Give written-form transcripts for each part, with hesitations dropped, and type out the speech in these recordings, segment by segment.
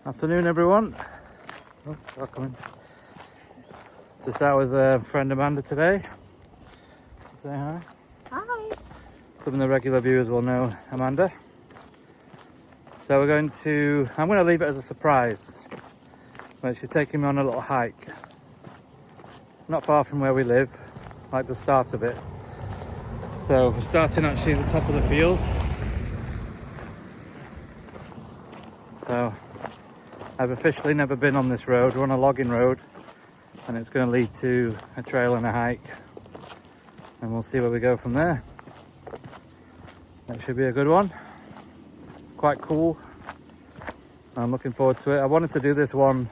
Afternoon, everyone. Oh, welcome. Just out with friend Amanda today. Say hi. Hi. Some of the regular viewers will know Amanda. So I'm going to leave it as a surprise. But she's taking me on a little hike. Not far from where we live, like the start of it. So we're starting actually at the top of the field. So I've officially never been on this road. We're on a logging road and it's going to lead to a trail and a hike. And we'll see where we go from there. That should be a good one. Quite cool. I'm looking forward to it. I wanted to do this one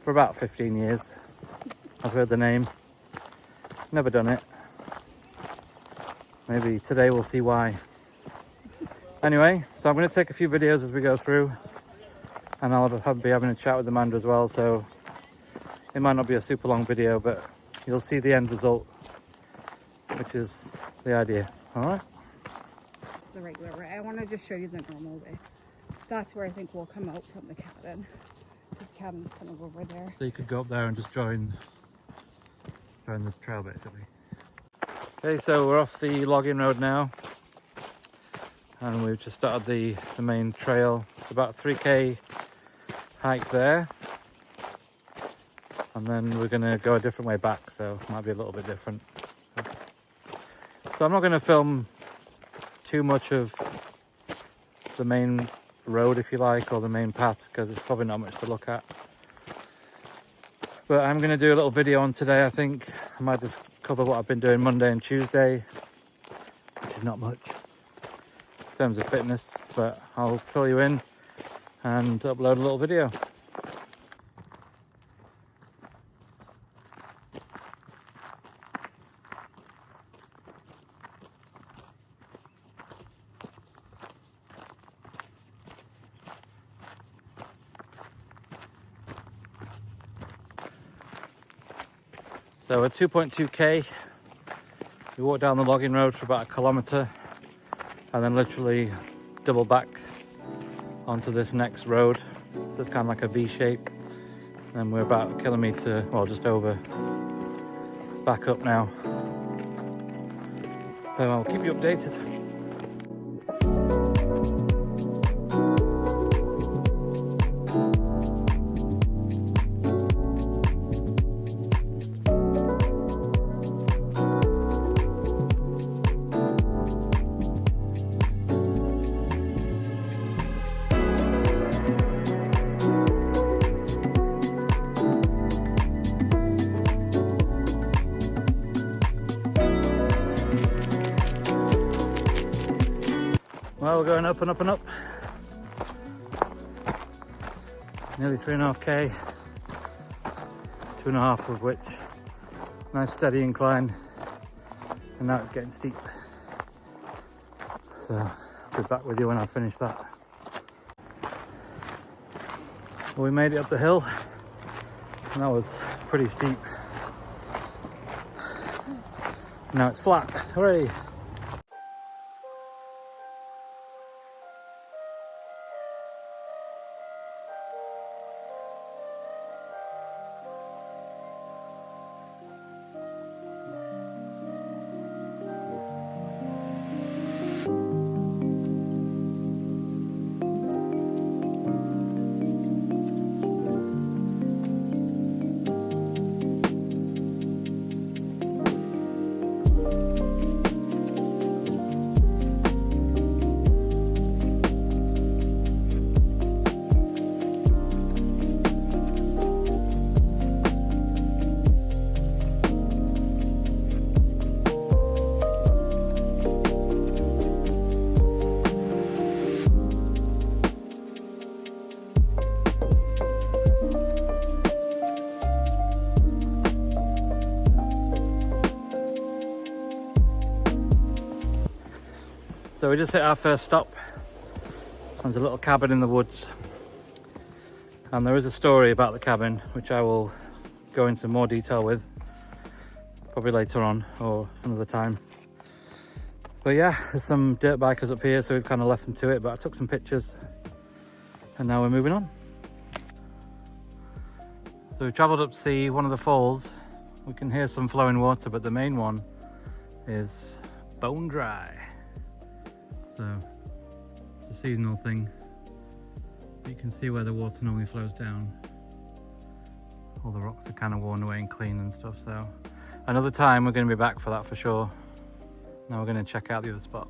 for about 15 years. I've heard the name. Never done it. Maybe today we'll see why. Anyway, so I'm going to take a few videos as we go through. And I'll be having a chat with Amanda as well. So it might not be a super long video, but you'll see the end result, which is the idea. All right? The regular way. I want to just show you the normal way. That's where I think we'll come out from the cabin. This cabin's kind of over there. So you could go up there and just join the trail basically. Okay, so we're off the logging road now. And we've just started the main trail. It's about a 3k hike there. And then we're going to go a different way back, so it might be a little bit different. So I'm not going to film too much of the main road, if you like, or the main path, because there's probably not much to look at. But I'm going to do a little video on today. I think I might just cover what I've been doing Monday and Tuesday, which is not much in terms of fitness, but I'll fill you in and upload a little video. So we're 2.2k. We walk down the logging road for about a kilometre and then literally double back onto this next road. So it's kind of like a V shape. And we're about a kilometre, well, just over, back up now. So I'll keep you updated. Well, we're going up and up and up. Nearly 3.5k, 2.5 of which nice steady incline, and now it's getting steep. So I'll be back with you when I finish that. Well, we made it up the hill, and that was pretty steep. Now it's flat. Hooray! So we just hit our first stop. There's a little cabin in the woods. And there is a story about the cabin, which I will go into more detail with, probably later on or another time. But yeah, there's some dirt bikers up here, so we've kind of left them to it, but I took some pictures And now we're moving on. So we've travelled up to see one of the falls. We can hear some flowing water, but the main one is bone dry. So it's a seasonal thing. You can see where the water normally flows down. All the rocks are kind of worn away and clean and stuff. So another time we're going to be back for that for sure. Now we're going to check out the other spot.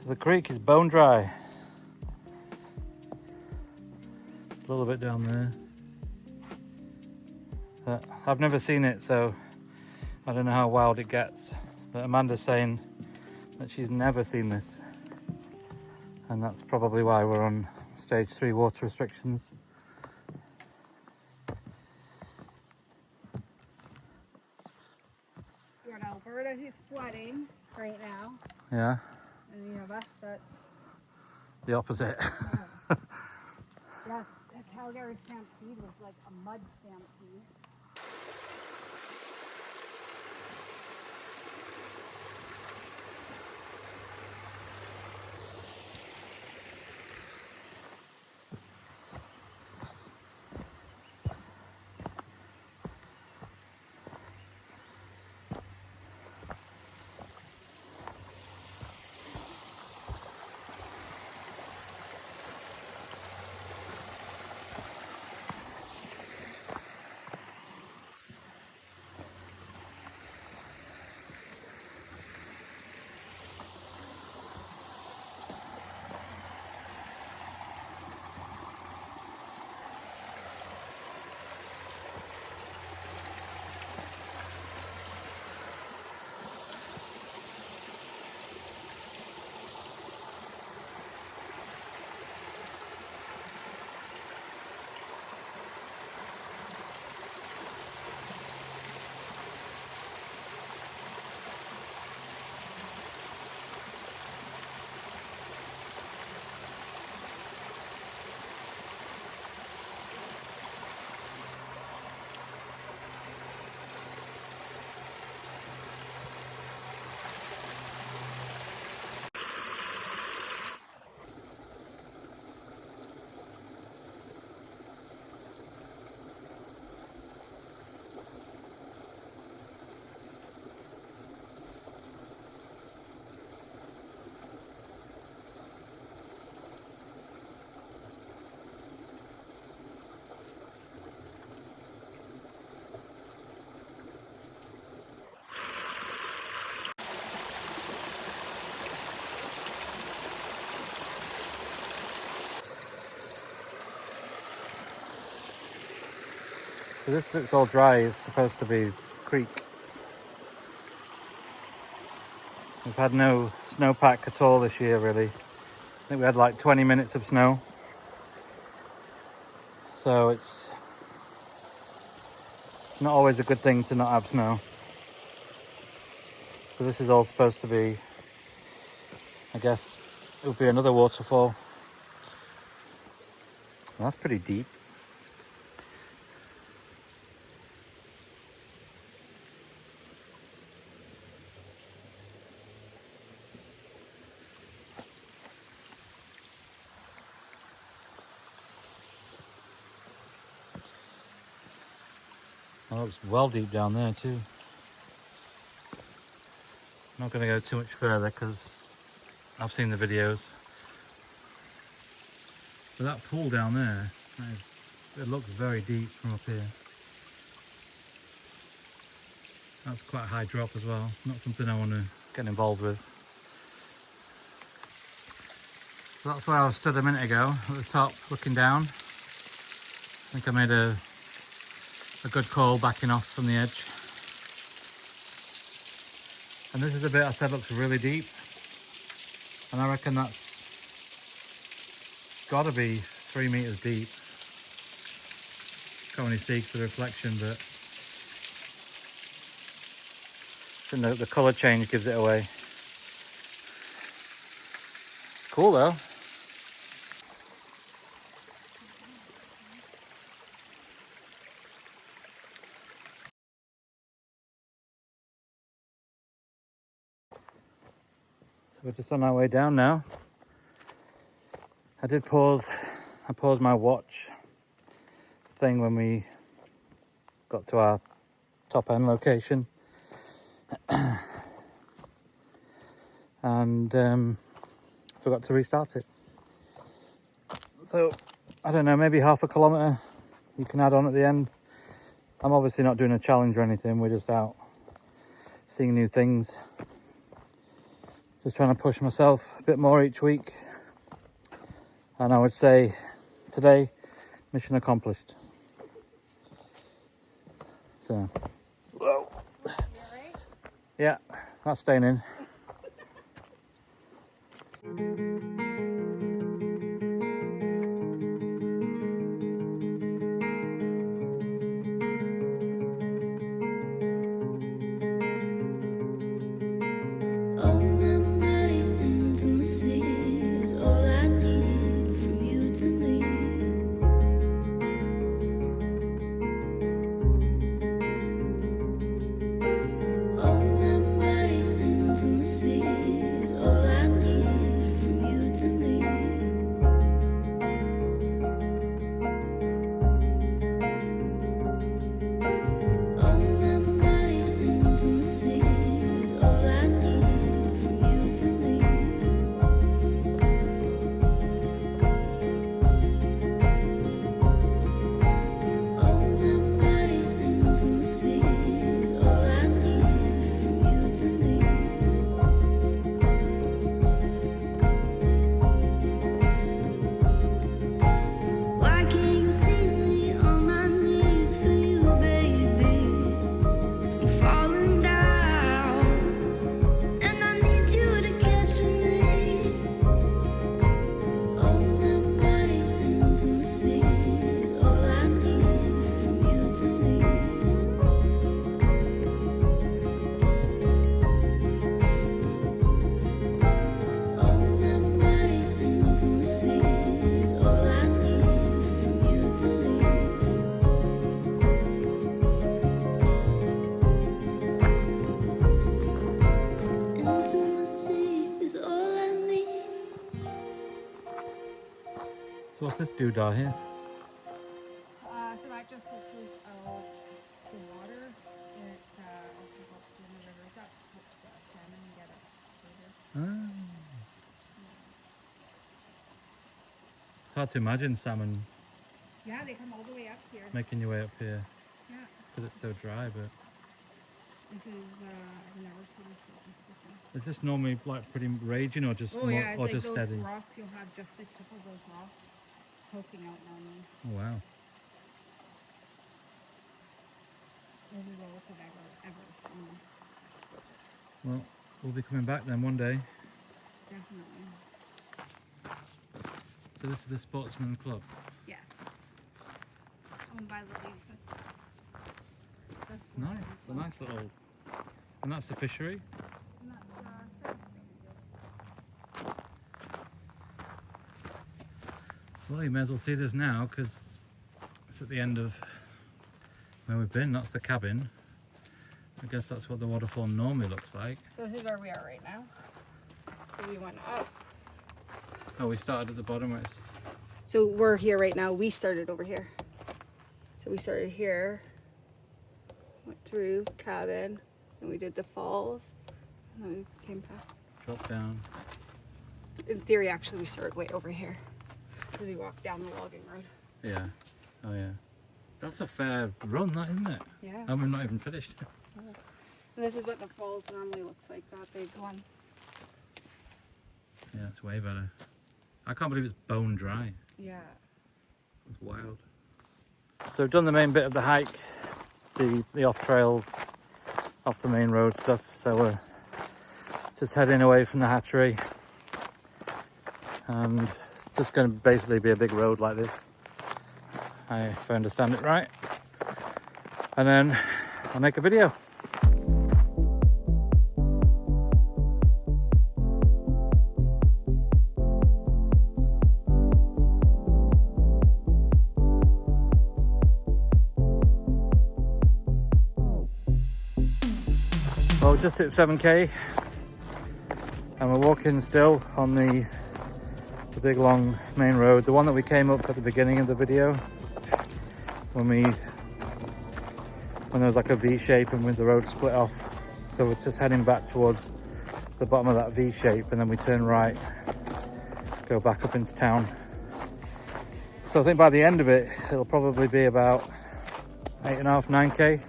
So the creek is bone dry. It's a little bit down there. I've never seen it, so I don't know how wild it gets. But Amanda's saying that she's never seen this. And that's probably why we're on stage 3 water restrictions. You're in Alberta, who's flooding right now. Yeah. And you have us, that's... The opposite. Yes, the Calgary Stampede was like a mud stampede. So this looks all dry, is supposed to be creek. We've had no snowpack at all this year really. I think we had like 20 minutes of snow. So it's not always a good thing to not have snow. So this is all supposed to be, I guess, it would be another waterfall. Well, that's pretty deep. Oh, it's well deep down there too. I'm not going to go too much further because I've seen the videos. But that pool down there, it looks very deep from up here. That's quite a high drop as well. Not something I want to get involved with. So that's where I was stood a minute ago, at the top, looking down. I think I made a good call backing off from the edge. And this is the bit I said looks really deep. And I reckon that's got to be 3 meters deep. Can't really see the reflection, but I think the colour change gives it away. Cool though. We're just on our way down now. I paused my watch thing when we got to our top end location. And forgot to restart it. So, I don't know, maybe half a kilometre you can add on at the end. I'm obviously not doing a challenge or anything, we're just out seeing new things. Just trying to push myself a bit more each week. And I would say today, mission accomplished. So, whoa. You alright? Yeah, that's staying in. So what's this doodah here? So that just filters out the water. It also helps in the rivers that helps the salmon get up further. It's hard to imagine salmon Yeah, they come all the way up here. making your way up here Yeah. because it's so dry, but This is, I've never seen this before. is this normally like pretty raging or just Oh yeah, it's or like just those steady? rocks, you'll have just the tip of those rocks poking out normally. Oh, wow. Those are the lowest I've ever seen this. Well, we'll be coming back then one day. Definitely. So this is the Sportsman Club. Yes. Owned by Lily. That's Nice. It's a nice little... And that's the fishery. And that's, Well, you may as well see this now because it's at the end of where we've been. That's the cabin. I guess that's what the waterfall normally looks like. So this is where we are right now. So we went up. Oh, we started at the bottom where it's... So we're here right now. We started over here. So we started here, went through the cabin, and we did the falls, and then we came back. Drop down. In theory, actually, we started way over here because we walked down the logging road. Yeah. Oh, yeah. That's a fair run, that, isn't it? Yeah. And we're not even finished. And this is what the falls normally looks like, that big one. Yeah, it's way better. I can't believe it's bone dry. Yeah. It's wild. So we've done the main bit of the hike, the off-trail, off the main road stuff. So we're just heading away from the hatchery. And it's just going to basically be a big road like this, if I understand it right. And then I'll make a video. Well, just hit 7k. And we're walking still on the big long main road, the one that we came up at the beginning of the video when there was like a V shape and when the road split off. So we're just heading back towards the bottom of that V shape, and then we turn right, go back up into town. So I think by the end of it, it'll probably be about 8.5, 9k,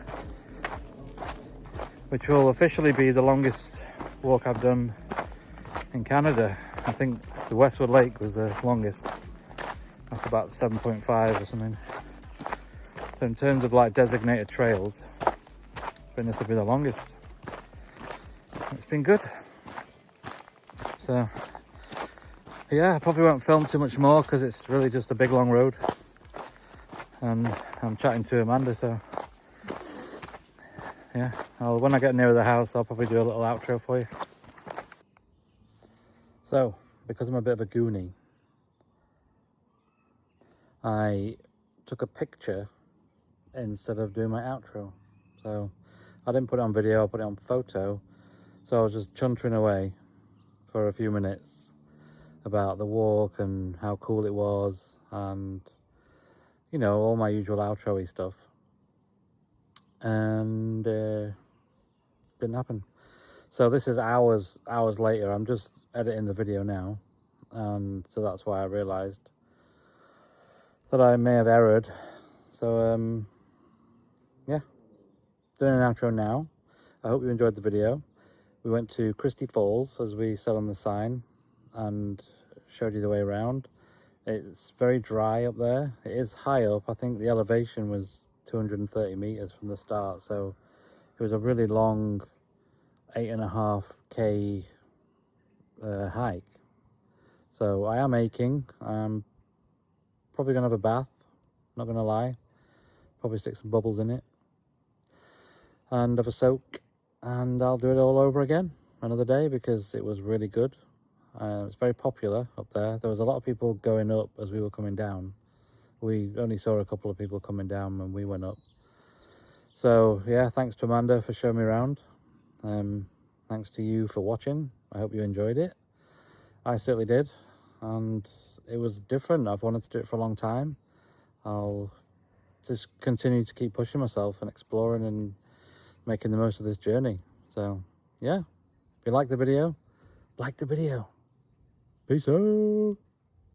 which will officially be the longest walk I've done in Canada. I think the Westwood Lake was the longest. That's about 7.5 or something. So in terms of like designated trails, I think this will be the longest. It's been good. So yeah, I probably won't film too much more because it's really just a big long road. And I'm chatting to Amanda, so yeah, when I get nearer the house, I'll probably do a little outro for you. So, because I'm a bit of a goonie, I took a picture instead of doing my outro. So I didn't put it on video, I put it on photo. So I was just chuntering away for a few minutes about the walk and how cool it was, and you know, all my usual outro-y stuff. And didn't happen. So this is hours later. I'm just editing the video now, and so that's why I realized that I may have erred. So yeah, doing an outro now. I hope you enjoyed the video. We went to Christie Falls, as we said on the sign, and showed you the way around. It's very dry up there. It is high up. I think the elevation was 230 meters from the start, so it was a really long 8.5k hike. So I am aching. I'm probably gonna have a bath, not gonna lie. Probably stick some bubbles in it and have a soak, and I'll do it all over again another day because it was really good. It's very popular up there. There was a lot of people going up as we were coming down. We only saw a couple of people coming down when we went up. So yeah, thanks to Amanda for showing me around. Thanks to you for watching. I hope you enjoyed it. I certainly did, and it was different. I've wanted to do it for a long time. I'll just continue to keep pushing myself and exploring and making the most of this journey. So yeah, if you like the video, like the video. Peace out.